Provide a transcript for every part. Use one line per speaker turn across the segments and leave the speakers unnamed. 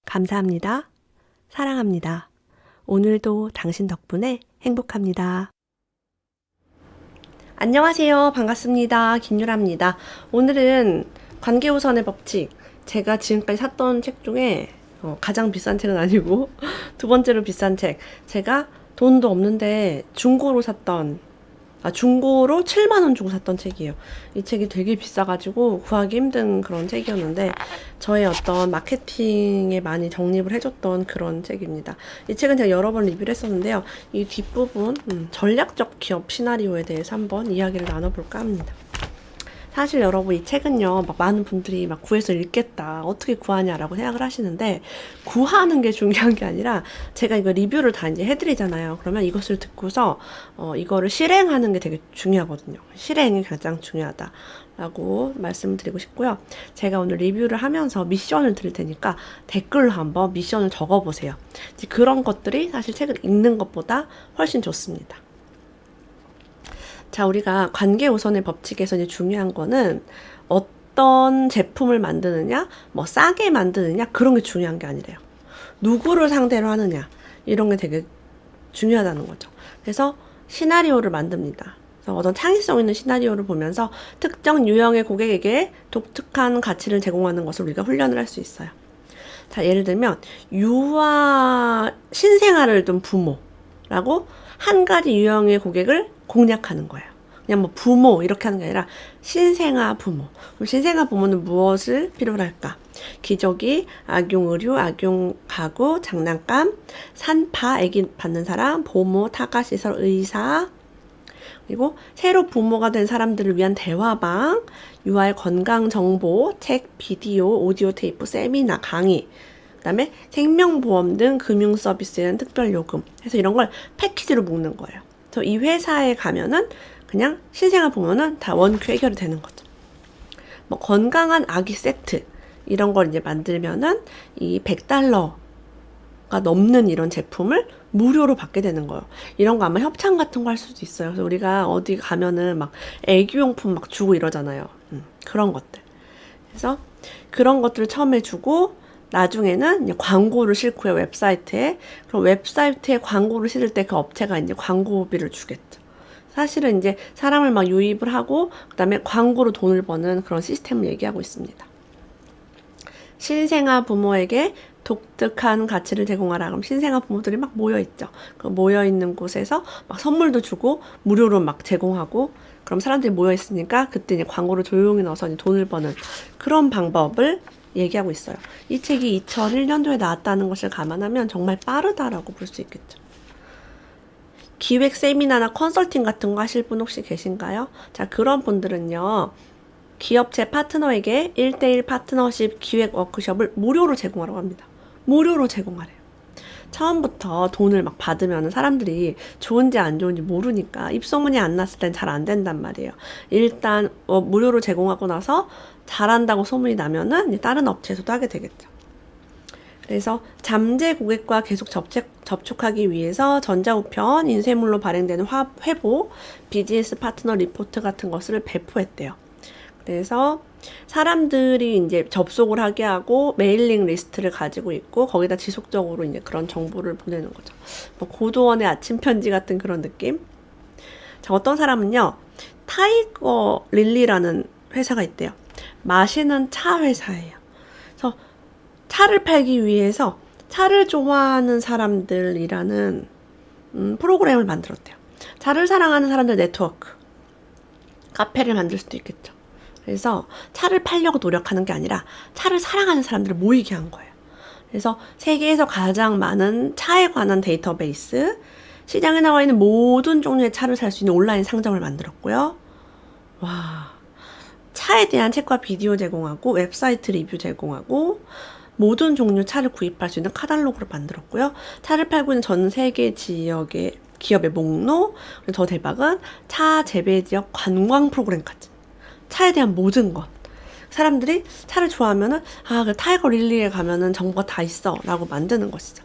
감사합니다. 사랑합니다. 오늘도 당신 덕분에 행복합니다. 안녕하세요. 반갑습니다. 김유라입니다. 오늘은 관계우선의 법칙. 제가 지금까지 샀던 책 중에 가장 비싼 책은 아니고 두 번째로 비싼 책. 제가 돈도 없는데 중고로 7만 원 주고 샀던 책이에요. 이 책이 되게 비싸가지고 구하기 힘든 그런 책이었는데 저의 어떤 마케팅에 많이 적립을 해줬던 그런 책입니다. 이 책은 제가 여러 번 리뷰를 했었는데요. 이 뒷부분 전략적 기업 시나리오에 대해서 한번 이야기를 나눠볼까 합니다. 사실 여러분 이 책은요 많은 분들이 구해서 읽겠다 어떻게 구하냐라고 생각을 하시는데 구하는 게 중요한 게 아니라 제가 이거 리뷰를 다 이제 해드리잖아요. 그러면 이것을 듣고서 이거를 실행하는 게 되게 중요하거든요. 실행이 가장 중요하다라고 말씀을 드리고 싶고요. 제가 오늘 리뷰를 하면서 미션을 드릴 테니까 댓글로 한번 미션을 적어보세요. 그런 것들이 사실 책을 읽는 것보다 훨씬 좋습니다. 자, 우리가 관계우선의 법칙에서 이제 중요한 거는 어떤 제품을 만드느냐, 싸게 만드느냐, 그런 게 중요한 게 아니래요. 누구를 상대로 하느냐, 이런 게 되게 중요하다는 거죠. 그래서 시나리오를 만듭니다. 그래서 어떤 창의성 있는 시나리오를 보면서 특정 유형의 고객에게 독특한 가치를 제공하는 것을 우리가 훈련을 할 수 있어요. 자, 예를 들면, 신생아를 둔 부모라고 한 가지 유형의 고객을 공략하는 거예요. 그냥 부모 이렇게 하는 게 아니라 신생아 부모. 그럼 신생아 부모는 무엇을 필요로 할까? 기저귀, 악용 의류, 악용 가구, 장난감, 산파, 아기 받는 사람, 보모, 타가시설, 의사, 그리고 새로 부모가 된 사람들을 위한 대화방, 유아의 건강 정보, 책, 비디오, 오디오 테이프, 세미나, 강의, 그 다음에 생명보험 등 금융 서비스에 대한 특별 요금 해서 이런 걸 패키지로 묶는 거예요. 그래서 이 회사에 가면은 그냥 신생아 부모는 다 원큐 해결이 되는 거죠. 건강한 아기 세트 이런 걸 이제 만들면은 이 $100가 넘는 이런 제품을 무료로 받게 되는 거예요. 이런 거 아마 협찬 같은 거 할 수도 있어요. 그래서 우리가 어디 가면은 애기용품 주고 이러잖아요. 그런 것들. 그래서 그런 것들을 처음에 주고 나중에는 이제 광고를 싣고요, 웹사이트에. 그럼 웹사이트에 광고를 실을 때 그 업체가 이제 광고비를 주겠죠. 사실은 이제 사람을 유입을 하고 그다음에 광고로 돈을 버는 그런 시스템을 얘기하고 있습니다. 신생아 부모에게 독특한 가치를 제공하라. 그럼 신생아 부모들이 모여있죠. 그 모여있는 곳에서 선물도 주고 무료로 제공하고 그럼 사람들이 모여있으니까 그때 이제 광고를 조용히 넣어서 이제 돈을 버는 그런 방법을 얘기하고 있어요. 이 책이 2001년도에 나왔다는 것을 감안하면 정말 빠르다라고 볼 수 있겠죠. 기획 세미나나 컨설팅 같은 거 하실 분 혹시 계신가요? 자, 그런 분들은요. 기업체 파트너에게 1:1 파트너십 기획 워크숍을 무료로 제공하라고 합니다. 무료로 제공하래요. 처음부터 돈을 받으면 사람들이 좋은지 안 좋은지 모르니까 입소문이 안 났을 땐 잘 안 된단 말이에요. 일단 무료로 제공하고 나서 잘한다고 소문이 나면은 이제 다른 업체에서도 하게 되겠죠. 그래서 잠재 고객과 계속 접촉하기 위해서 전자우편, 인쇄물로 발행되는 회보, 비즈니스 파트너 리포트 같은 것을 배포했대요. 그래서 사람들이 이제 접속을 하게 하고 메일링 리스트를 가지고 있고 거기다 지속적으로 이제 그런 정보를 보내는 거죠. 고도원의 아침 편지 같은 그런 느낌. 자, 어떤 사람은요, 타이거 릴리라는 회사가 있대요. 마시는 차 회사예요. 그래서 차를 팔기 위해서 차를 좋아하는 사람들이라는 프로그램을 만들었대요. 차를 사랑하는 사람들 네트워크. 카페를 만들 수도 있겠죠. 그래서 차를 팔려고 노력하는 게 아니라 차를 사랑하는 사람들을 모이게 한 거예요. 그래서 세계에서 가장 많은 차에 관한 데이터베이스, 시장에 나와 있는 모든 종류의 차를 살 수 있는 온라인 상점을 만들었고요. 와, 차에 대한 책과 비디오 제공하고 웹사이트 리뷰 제공하고 모든 종류 차를 구입할 수 있는 카탈로그를 만들었고요. 차를 팔고 있는 전 세계 지역의 기업의 목록, 그리고 더 대박은 차 재배 지역 관광 프로그램까지. 차에 대한 모든 것. 사람들이 차를 좋아하면은 그 타이거 릴리에 가면은 정보가 다 있어 라고 만드는 것이죠.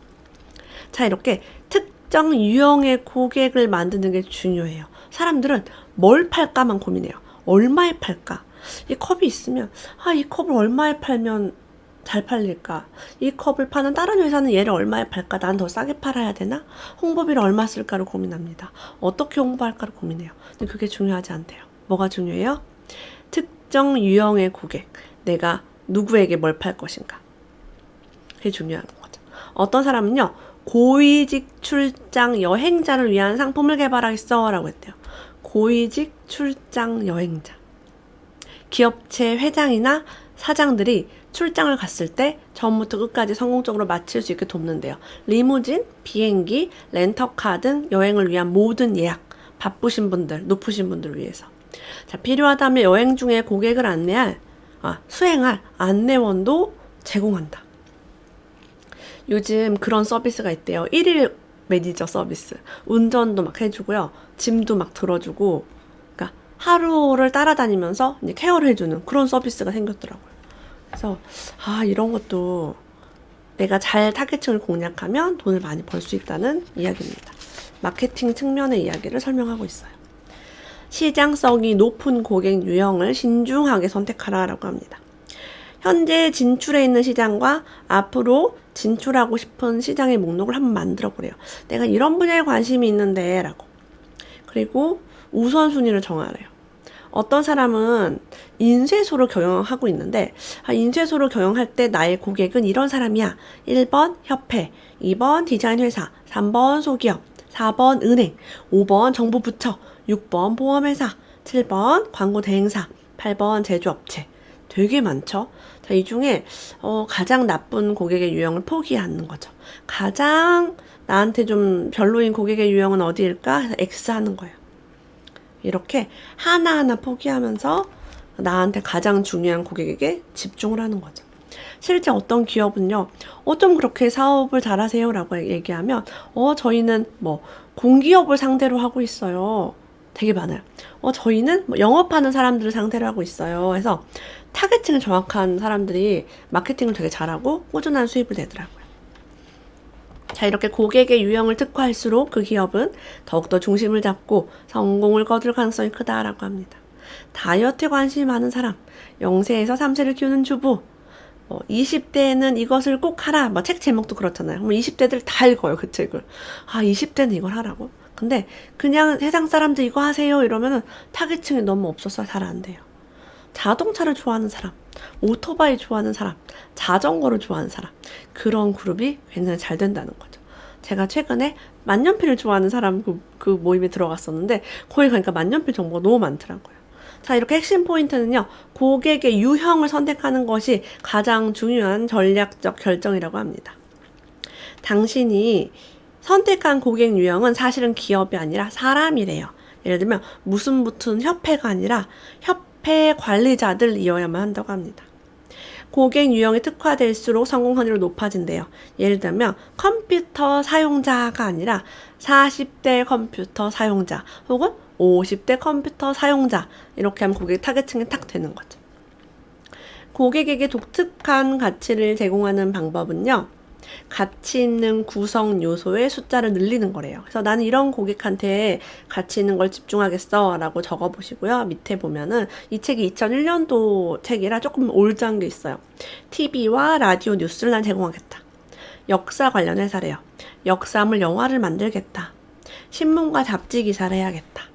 자, 이렇게 특정 유형의 고객을 만드는 게 중요해요. 사람들은 뭘 팔까만 고민해요. 얼마에 팔까? 이 컵이 있으면 이 컵을 얼마에 팔면 잘 팔릴까? 이 컵을 파는 다른 회사는 얘를 얼마에 팔까? 난 더 싸게 팔아야 되나? 홍보비를 얼마 쓸까를 고민합니다. 어떻게 홍보할까를 고민해요. 근데 그게 중요하지 않대요. 뭐가 중요해요? 특정 유형의 고객, 내가 누구에게 뭘 팔 것인가. 그게 중요한 거죠. 어떤 사람은요, 고위직 출장 여행자를 위한 상품을 개발하겠어 라고 했대요. 고위직 출장 여행자. 기업체 회장이나 사장들이 출장을 갔을 때 처음부터 끝까지 성공적으로 마칠 수 있게 돕는데요. 리무진, 비행기, 렌터카 등 여행을 위한 모든 예약, 바쁘신 분들, 높으신 분들을 위해서. 자, 필요하다면 여행 중에 고객을 수행할 안내원도 제공한다. 요즘 그런 서비스가 있대요. 1일 매니저 서비스. 운전도 막 해주고요. 짐도 막 들어주고. 그러니까 하루를 따라다니면서 이제 케어를 해주는 그런 서비스가 생겼더라고요. 그래서 이런 것도 내가 잘 타겟층을 공략하면 돈을 많이 벌 수 있다는 이야기입니다. 마케팅 측면의 이야기를 설명하고 있어요. 시장성이 높은 고객 유형을 신중하게 선택하라라고 합니다. 현재 진출해 있는 시장과 앞으로 진출하고 싶은 시장의 목록을 한번 만들어 보래요. 내가 이런 분야에 관심이 있는데 라고. 그리고 우선순위를 정하래요. 어떤 사람은 인쇄소를 경영하고 있는데 인쇄소를 경영할 때 나의 고객은 이런 사람이야. 1번 협회, 2번 디자인 회사, 3번 소기업, 4번 은행, 5번 정부부처, 6번 보험회사, 7번 광고 대행사, 8번 제조업체. 되게 많죠. 자, 이 중에 가장 나쁜 고객의 유형을 포기하는 거죠. 가장 나한테 좀 별로인 고객의 유형은 어디일까? 해서 X하는 거예요. 이렇게 하나하나 포기하면서 나한테 가장 중요한 고객에게 집중을 하는 거죠. 실제 어떤 기업은요, 좀 그렇게 사업을 잘하세요 라고 얘기하면 저희는 공기업을 상대로 하고 있어요. 되게 많아요. 저희는 영업하는 사람들을 상대로 하고 있어요. 그래서 타겟층이 정확한 사람들이 마케팅을 되게 잘하고 꾸준한 수입을 내더라고요. 자, 이렇게 고객의 유형을 특화할수록 그 기업은 더욱더 중심을 잡고 성공을 거둘 가능성이 크다라고 합니다. 다이어트에 관심이 많은 사람, 0세에서 3세를 키우는 주부, 20대에는 이것을 꼭 하라. 책 제목도 그렇잖아요. 그럼 20대들 다 읽어요, 그 책을. 20대는 이걸 하라고? 근데 그냥 세상 사람들 이거 하세요 이러면은 타겟층이 너무 없어서 잘 안 돼요. 자동차를 좋아하는 사람, 오토바이 좋아하는 사람, 자전거를 좋아하는 사람, 그런 그룹이 굉장히 잘 된다는 거죠. 제가 최근에 만년필을 좋아하는 사람 그 모임에 들어갔었는데 거기 가니까 만년필 정보가 너무 많더라고요. 자, 이렇게 핵심 포인트는요, 고객의 유형을 선택하는 것이 가장 중요한 전략적 결정이라고 합니다. 당신이 선택한 고객 유형은 사실은 기업이 아니라 사람이래요. 예를 들면 무슨 협회가 아니라 협회 관리자들이어야만 한다고 합니다. 고객 유형이 특화될수록 성공 확률이 높아진대요. 예를 들면 컴퓨터 사용자가 아니라 40대 컴퓨터 사용자 혹은 50대 컴퓨터 사용자, 이렇게 하면 고객 타겟층이 딱 되는 거죠. 고객에게 독특한 가치를 제공하는 방법은요, 가치 있는 구성 요소의 숫자를 늘리는 거래요. 그래서 나는 이런 고객한테 가치 있는 걸 집중하겠어 라고 적어보시고요. 밑에 보면은 이 책이 2001년도 책이라 조금 올드한 게 있어요. TV와 라디오 뉴스를 난 제공하겠다. 역사 관련 회사래요. 역사물 영화를 만들겠다. 신문과 잡지 기사를 해야겠다.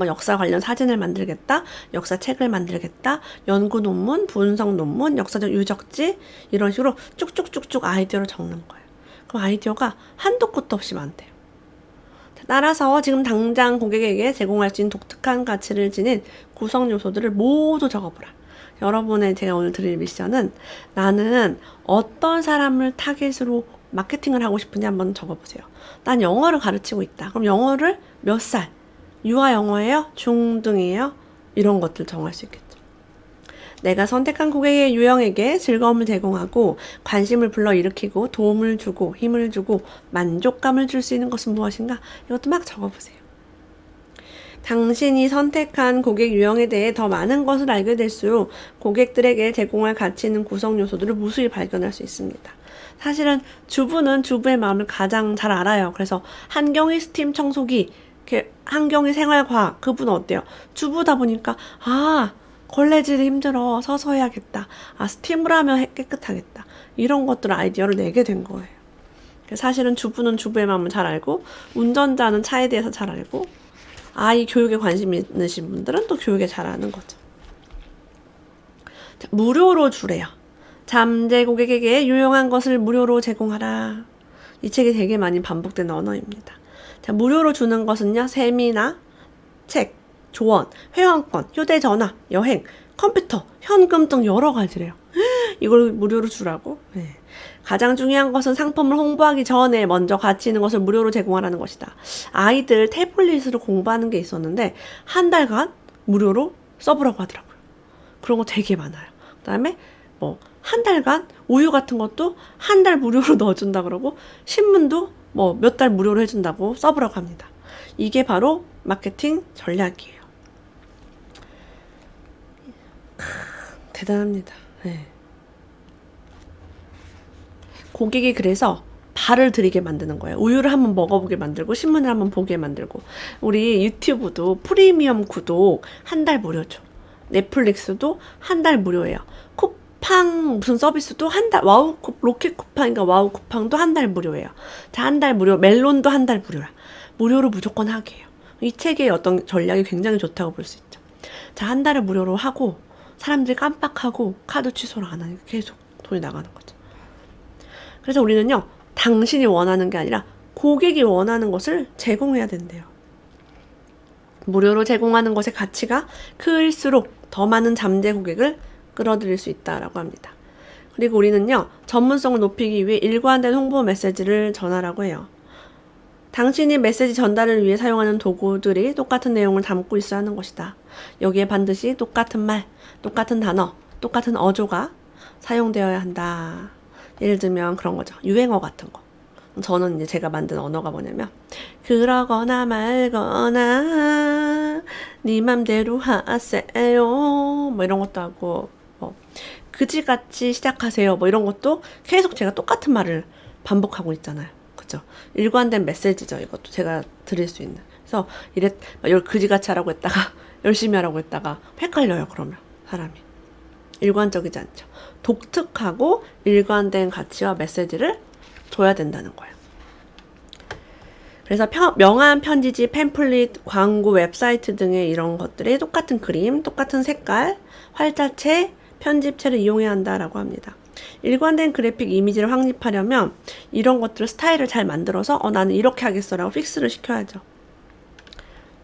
역사 관련 사진을 만들겠다, 역사책을 만들겠다, 연구 논문, 분석 논문, 역사적 유적지, 이런 식으로 쭉쭉쭉쭉 아이디어를 적는 거예요. 그럼 아이디어가 한도 끝도 없이 많대요. 따라서 지금 당장 고객에게 제공할 수 있는 독특한 가치를 지닌 구성 요소들을 모두 적어보라. 여러분의 제가 오늘 드릴 미션은, 나는 어떤 사람을 타겟으로 마케팅을 하고 싶은지 한번 적어보세요. 난 영어를 가르치고 있다. 그럼 영어를 몇 살? 유아 영어예요? 중등이에요? 이런 것들 정할 수 있겠죠. 내가 선택한 고객의 유형에게 즐거움을 제공하고 관심을 불러일으키고 도움을 주고 힘을 주고 만족감을 줄 수 있는 것은 무엇인가? 이것도 막 적어보세요. 당신이 선택한 고객 유형에 대해 더 많은 것을 알게 될수록 고객들에게 제공할 가치 있는 구성 요소들을 무수히 발견할 수 있습니다. 사실은 주부는 주부의 마음을 가장 잘 알아요. 그래서 한경희 스팀 청소기, 한경희 생활과학, 그분은 어때요? 주부다 보니까 걸레질이 힘들어. 서서 해야겠다. 아, 스팀을 하면 깨끗하겠다. 이런 것들 아이디어를 내게 된 거예요. 사실은 주부는 주부의 마음을 잘 알고 운전자는 차에 대해서 잘 알고 아이 교육에 관심 있으신 분들은 또 교육에 잘 아는 거죠. 자, 무료로 주래요. 잠재 고객에게 유용한 것을 무료로 제공하라. 이 책이 되게 많이 반복되는 언어입니다. 자, 무료로 주는 것은요. 세미나, 책, 조언, 회원권, 휴대전화, 여행, 컴퓨터, 현금 등 여러 가지래요. 이걸 무료로 주라고? 네. 가장 중요한 것은 상품을 홍보하기 전에 먼저 가치 있는 것을 무료로 제공하라는 것이다. 아이들 태블릿으로 공부하는 게 있었는데 한 달간 무료로 써보라고 하더라고요. 그런 거 되게 많아요. 그 다음에 뭐 한 달간 우유 같은 것도 한 달 무료로 넣어준다 그러고 신문도 뭐 몇 달 무료로 해준다고 써보라고 합니다. 이게 바로 마케팅 전략이에요. 대단합니다. 네. 고객이 그래서 발을 들이게 만드는 거예요. 우유를 한번 먹어보게 만들고 신문을 한번 보게 만들고 우리 유튜브도 프리미엄 구독 한 달 무료죠. 넷플릭스도 한 달 무료예요. 쿠팡 무슨 서비스도 한 달 와우 로켓 쿠팡인가 와우 쿠팡도 한 달 무료예요. 자, 한 달 무료. 멜론도 한 달 무료야. 무료로 무조건 하게 해요. 이 책의 어떤 전략이 굉장히 좋다고 볼 수 있죠. 자, 한 달을 무료로 하고 사람들이 깜빡하고 카드 취소를 안 하니까 계속 돈이 나가는 거죠. 그래서 우리는요, 당신이 원하는 게 아니라 고객이 원하는 것을 제공해야 된대요. 무료로 제공하는 것의 가치가 클수록 더 많은 잠재 고객을 끌어들일 수 있다라고 합니다. 그리고 우리는요, 전문성을 높이기 위해 일관된 홍보 메시지를 전하라고 해요. 당신이 메시지 전달을 위해 사용하는 도구들이 똑같은 내용을 담고 있어야 하는 것이다. 여기에 반드시 똑같은 말, 똑같은 단어, 똑같은 어조가 사용되어야 한다. 예를 들면 그런 거죠. 유행어 같은 거. 저는 이제 제가 만든 언어가 뭐냐면 그러거나 말거나 네 맘대로 하세요 뭐 이런 것도 하고 뭐 그지같이 시작하세요 뭐 이런 것도 계속 제가 똑같은 말을 반복하고 있잖아요. 그죠? 일관된 메시지죠. 이것도 제가 드릴 수 있는. 그래서 그지같이 하라고 했다가 열심히 하라고 했다가 헷갈려요. 그러면 사람이. 일관적이지 않죠. 독특하고 일관된 가치와 메시지를 줘야 된다는 거예요. 그래서 명함, 편지지, 팸플릿, 광고, 웹사이트 등의 이런 것들이 똑같은 그림, 똑같은 색깔, 활자체, 편집체를 이용해야 한다라고 합니다. 일관된 그래픽 이미지를 확립하려면 이런 것들을 스타일을 잘 만들어서 나는 이렇게 하겠어라고 픽스를 시켜야죠.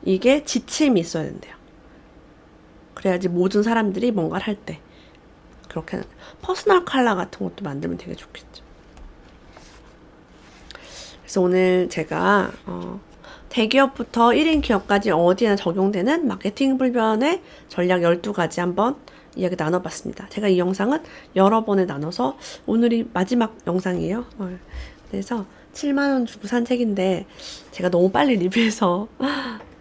이게 지침이 있어야 된대요. 그래야지 모든 사람들이 뭔가를 할 때 그렇게 퍼스널 컬러 같은 것도 만들면 되게 좋겠죠. 그래서 오늘 제가 대기업부터 1인 기업까지 어디나 적용되는 마케팅 불변의 전략 12가지 한번 이야기 나눠봤습니다. 제가 이 영상은 여러 번에 나눠서 오늘이 마지막 영상이에요. 그래서 7만원 주고 산 책인데 제가 너무 빨리 리뷰해서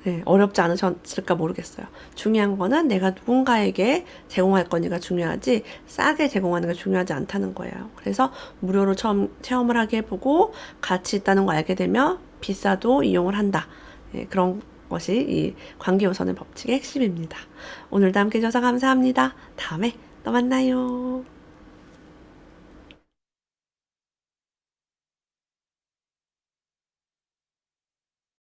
네, 어렵지 않으셨을까 모르겠어요. 중요한 거는 내가 누군가에게 제공할 거니까 중요하지 싸게 제공하는 게 중요하지 않다는 거예요. 그래서 무료로 처음 체험을 하게 해보고 가치 있다는 거 알게 되면 비싸도 이용을 한다. 네, 그런 것이 이 관계우선의 법칙의 핵심입니다. 오늘도 함께 해주셔서 감사합니다. 다음에 또 만나요.